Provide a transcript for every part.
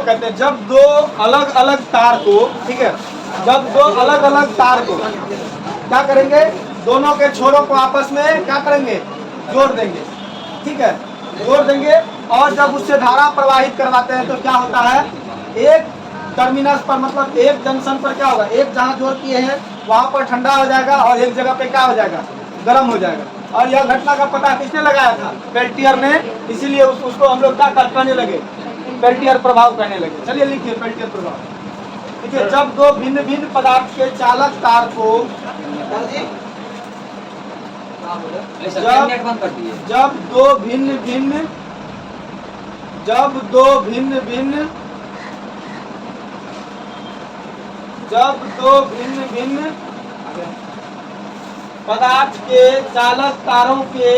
कहते हैं, जब दो अलग अलग तार को, ठीक है, जब दो अलग अलग तार को क्या करेंगे, दोनों के छोरों को आपस में क्या करेंगे, जोड़ देंगे, ठीक है, जोड़ देंगे। और जब उससे धारा प्रवाहित करवाते हैं तो क्या होता है, एक टर्मिनस पर, मतलब एक जंक्शन पर क्या होगा, एक जहाँ जोड़ किए हैं वहां पर ठंडा हो जाएगा और एक जगह पे क्या हो जाएगा, गर्म हो जाएगा। और यह घटना का पता किसने लगाया था, पेल्टियर ने, इसीलिए उसको हम लोग क्या कहने लगे, पेल्टियर प्रभाव कहने लगे। चलिए लिखिए पेल्टियर प्रभाव। देखिए, जब दो भिन्न भिन्न पदार्थ के चालक तार को जब दो भिन्न भिन्न पदार्थ के चालक तारों के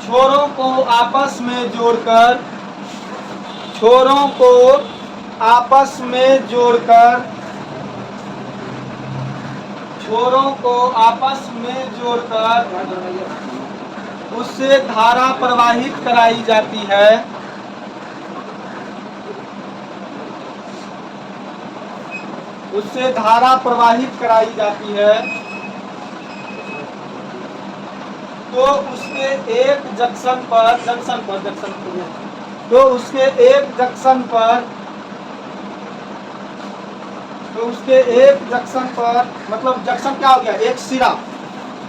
छोरों को आपस में जोड़कर उससे धारा प्रवाहित कराई जाती है। तो उसके एक जंक्शन पर मतलब जंक्शन क्या हो गया, एक सिरा,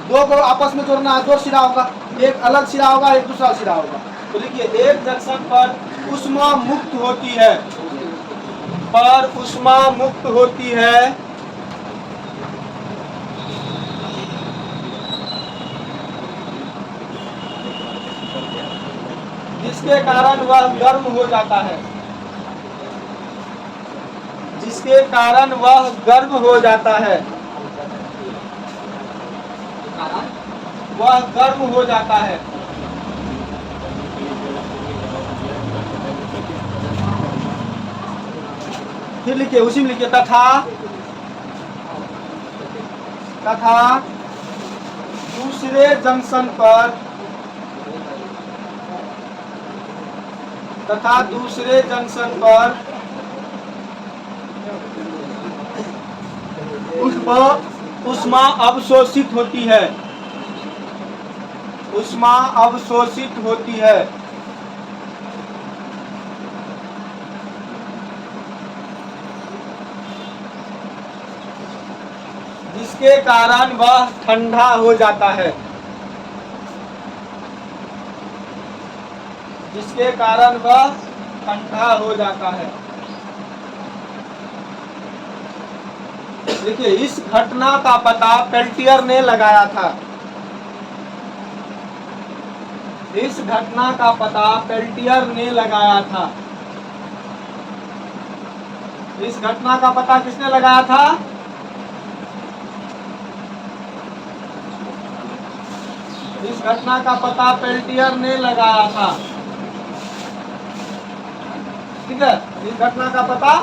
दो को आपस में जोड़ना है, दो सिरा होगा, एक अलग सिरा होगा, एक दूसरा सिरा होगा। तो देखिए, एक जंक्शन पर ऊष्मा मुक्त होती है, जिसके कारण वह गर्म हो जाता है, वह गर्म हो जाता है। फिर लिखिए, उसी में लिखिए, तथा दूसरे जंक्शन पर ऊष्मा अवशोषित होती है। जिसके कारण वह ठंडा हो जाता है। देखिए, इस घटना का पता पेल्टियर ने लगाया था। इस घटना का पता किसने लगाया था? इस घटना का पता पेल्टियर ने लगाया था, ठीक है, इस घटना का पता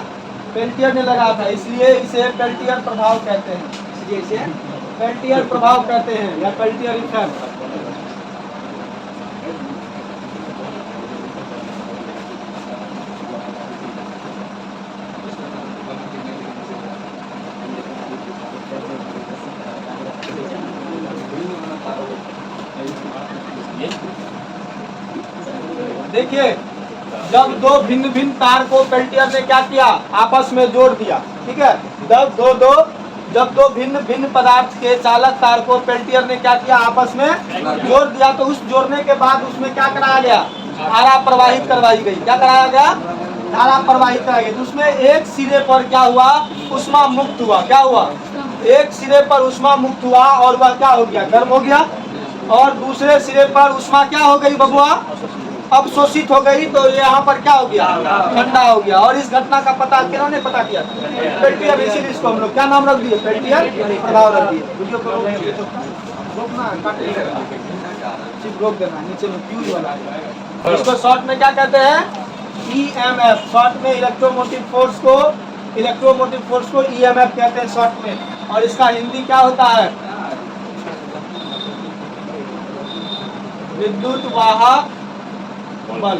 पेल्टियर ने लगाया था, इसलिए इसे पेल्टियर प्रभाव कहते हैं, या पेल्टियर इफेक्ट। देखिए, जब दो भिन्न भिन्न तार को पेल्टियर ने क्या किया, आपस में जोड़ दिया, ठीक है, जब दो भिन्न भिन्न पदार्थ के चालक तार को पेल्टियर ने क्या किया, आपस में जोड़ दिया, तो उस जोड़ने के बाद उसमें क्या कराया गया, धारा प्रवाहित करवाई गई। क्या कराया गया? धारा प्रवाहित कराई गई। तो उसमें एक सिरे पर क्या हुआ, ऊष्मा मुक्त हुआ। क्या हुआ? एक सिरे पर ऊष्मा मुक्त हुआ और वह क्या हो गया, गर्म हो गया, और दूसरे सिरे पर ऊष्मा क्या हो गई बबुआ, अवशोषित हो गई, तो यहाँ पर क्या हो गया, ठंडा हो गया। और इस घटना का पता किन्होंने पता किया? पेल्टियर। इसीलिए इसको हम लोग क्या नाम रख दिए, पेल्टियर प्रभाव रख दिए। वीडियो को रोकना, रोक देना, नीचे में फ्यूज वाला है। इसको शॉर्ट में क्या कहते हैं, EMF। शॉर्ट में इलेक्ट्रोमोटिव फोर्स को EMF कहते हैं शॉर्ट में। और इसका हिंदी क्या होता है, विद्युत वाहक बल।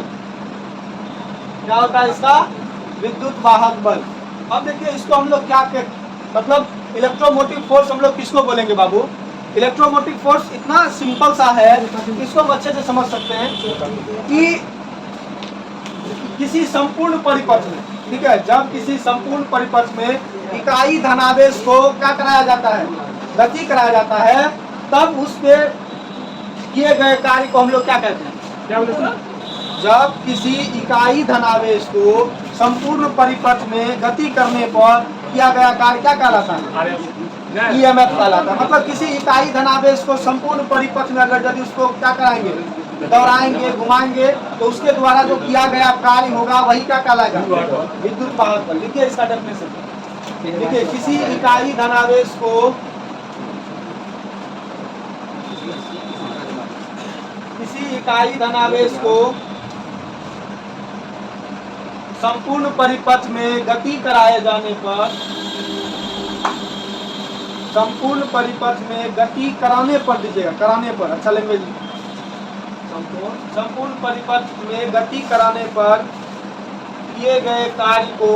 क्या होता है इसका? विद्युत वाहक बल। अब देखिए इसको हम लोग क्या मतलब इलेक्ट्रोमोटिव फोर्स हम लोग किसको बोलेंगे बाबू? इलेक्ट्रोमोटिव फोर्स इतना सिंपल सा है, इसको हम अच्छे से समझ सकते हैं कि किसी संपूर्ण परिपथ में, ठीक है, जब किसी संपूर्ण परिपथ में इकाई धनावेश को क्या कराया जाता है? गति कराया जाता है, तब उसके किए गए कार्य को हम लोग क्या कहते हैं? क्या बोलते हैं? जब किसी इकाई धनावेश को संपूर्ण परिपथ में गति करने पर किया गया कार्य क्या कहलाता है? ईएमएफ कहलाता है। मतलब किसी इकाई धनावेश को संपूर्ण परिपथ में अगर यदि उसको क्या कराएंगे, दौड़ाएंगे, घुमाएंगे, तो उसके द्वारा जो किया गया कार्य होगा वही क्या कहलाएगा? विद्युत वाहक बल। लिखिए इसका डेफिनेशन। देखिए किसी इकाई धनावेश को संपूर्ण परिपथ में गति कराए जाने पर, संपूर्ण परिपथ में गति कराने पर दीजिएगा, कराने पर, अच्छा लैंग्वेज। संपूर्ण परिपथ में गति कराने पर किए गए कार्य को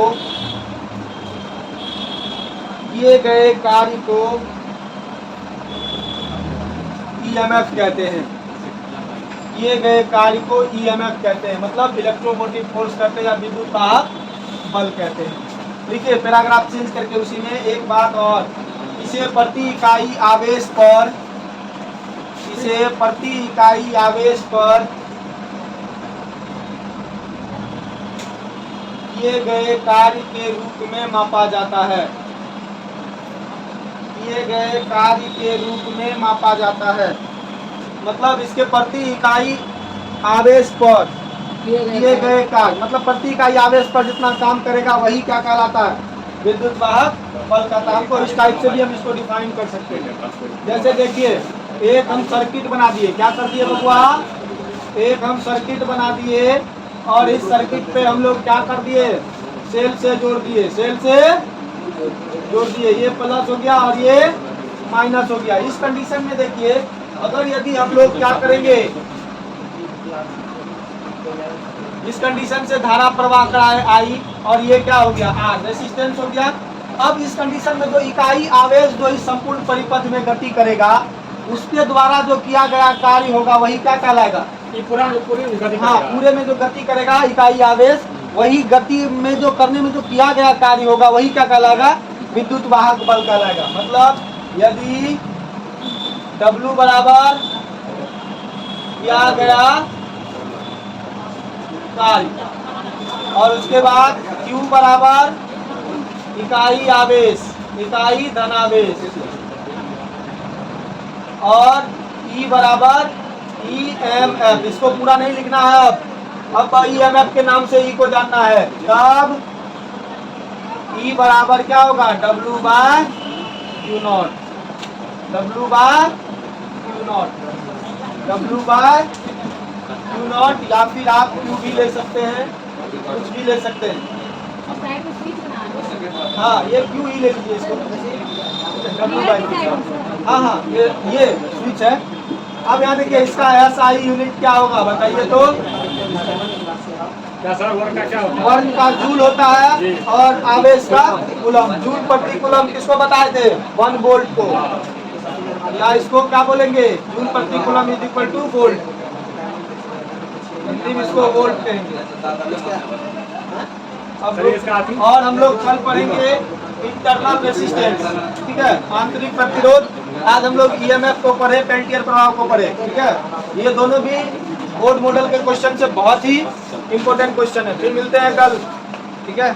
ईएमएफ कहते हैं। किए गए कार्य को ईएमएफ कहते हैं, मतलब इलेक्ट्रोमोटिव फोर्स कहते हैं या विद्युत वाहक बल कहते हैं। देखिए पैराग्राफ चेंज करके उसी में एक बात और, इसे प्रति इकाई आवेश पर किए गए कार्य के रूप में मापा जाता है। किए गए कार्य के रूप में मापा जाता है, मतलब इसके प्रति इकाई आवेश पर किए गए कार्य, मतलब प्रति इकाई आवेश पर जितना काम करेगा वही क्या कहलाता है? विद्युत वाहक बल कहता है। हमको इस टाइप से भी हम इसको डिफाइन कर सकते हैं। जैसे देखिए एक हम सर्किट बना दिए, क्या कर दिए बबुआ? एक हम सर्किट बना दिए और इस सर्किट पे हम लोग क्या कर दिए? सेल से जोड़ दिए, सेल से जोड़ दिए, ये प्लस हो गया और ये माइनस हो गया। इस कंडीशन में देखिए अगर यदि हम लोग क्या करेंगे, इस कंडीशन से धारा प्रवाह कर आई और ये क्या हो गया? आर, रेसिस्टेंस हो गया। अब इस कंडीशन में जो इकाई आवेश जो इस संपूर्ण परिपथ में गति करेगा, उसके द्वारा जो किया गया कार्य होगा वही क्या कहलाएगा? पूरे में जो गति करेगा इकाई आवेश, वही गति में जो करने में जो किया गया कार्य होगा वही क्या कहलाएगा? विद्युत वाहक बल कहलाएगा। मतलब यदि W बराबर किया गया कार्य और उसके बाद Q बराबर इकाई आवेश, इकाई धनावेश, और E बराबर EMF। इसको पूरा नहीं लिखना है, अब EMF के नाम से E को जानना है। तब E बराबर क्या होगा? W by Q naught, W by Q naught, W by Q naught, या फिर आप Q भी ले सकते हैं, कुछ भी ले सकते हैं। हाँ ये Q ही ले लीजिए इसको, W बाय Q। हाँ ये स्विच है। अब यहाँ देखिए इसका SI यूनिट क्या होगा बताइए तो? वर्ग का जूल होता है और आवेश का कूलम। जूल प्रति कूलम किसको बताए थे? 1 वोल्ट को, या इसको क्या बोलेंगे? जूल प्रति coulomb is equal two volt, इसको वोल्ट कहेंगे। और हम लोग कल पढ़ेंगे इंटरनल रेसिस्टेंस, ठीक है, आंतरिक प्रतिरोध। आज हम लोग ईएमएफ को पढ़े, पेल्टियर प्रभाव को पढ़े, ठीक है। ये दोनों भी बोर्ड मॉडल के क्वेश्चन से बहुत ही इंपॉर्टेंट क्वेश्चन है। फिर मिलते हैं कल, ठीक है।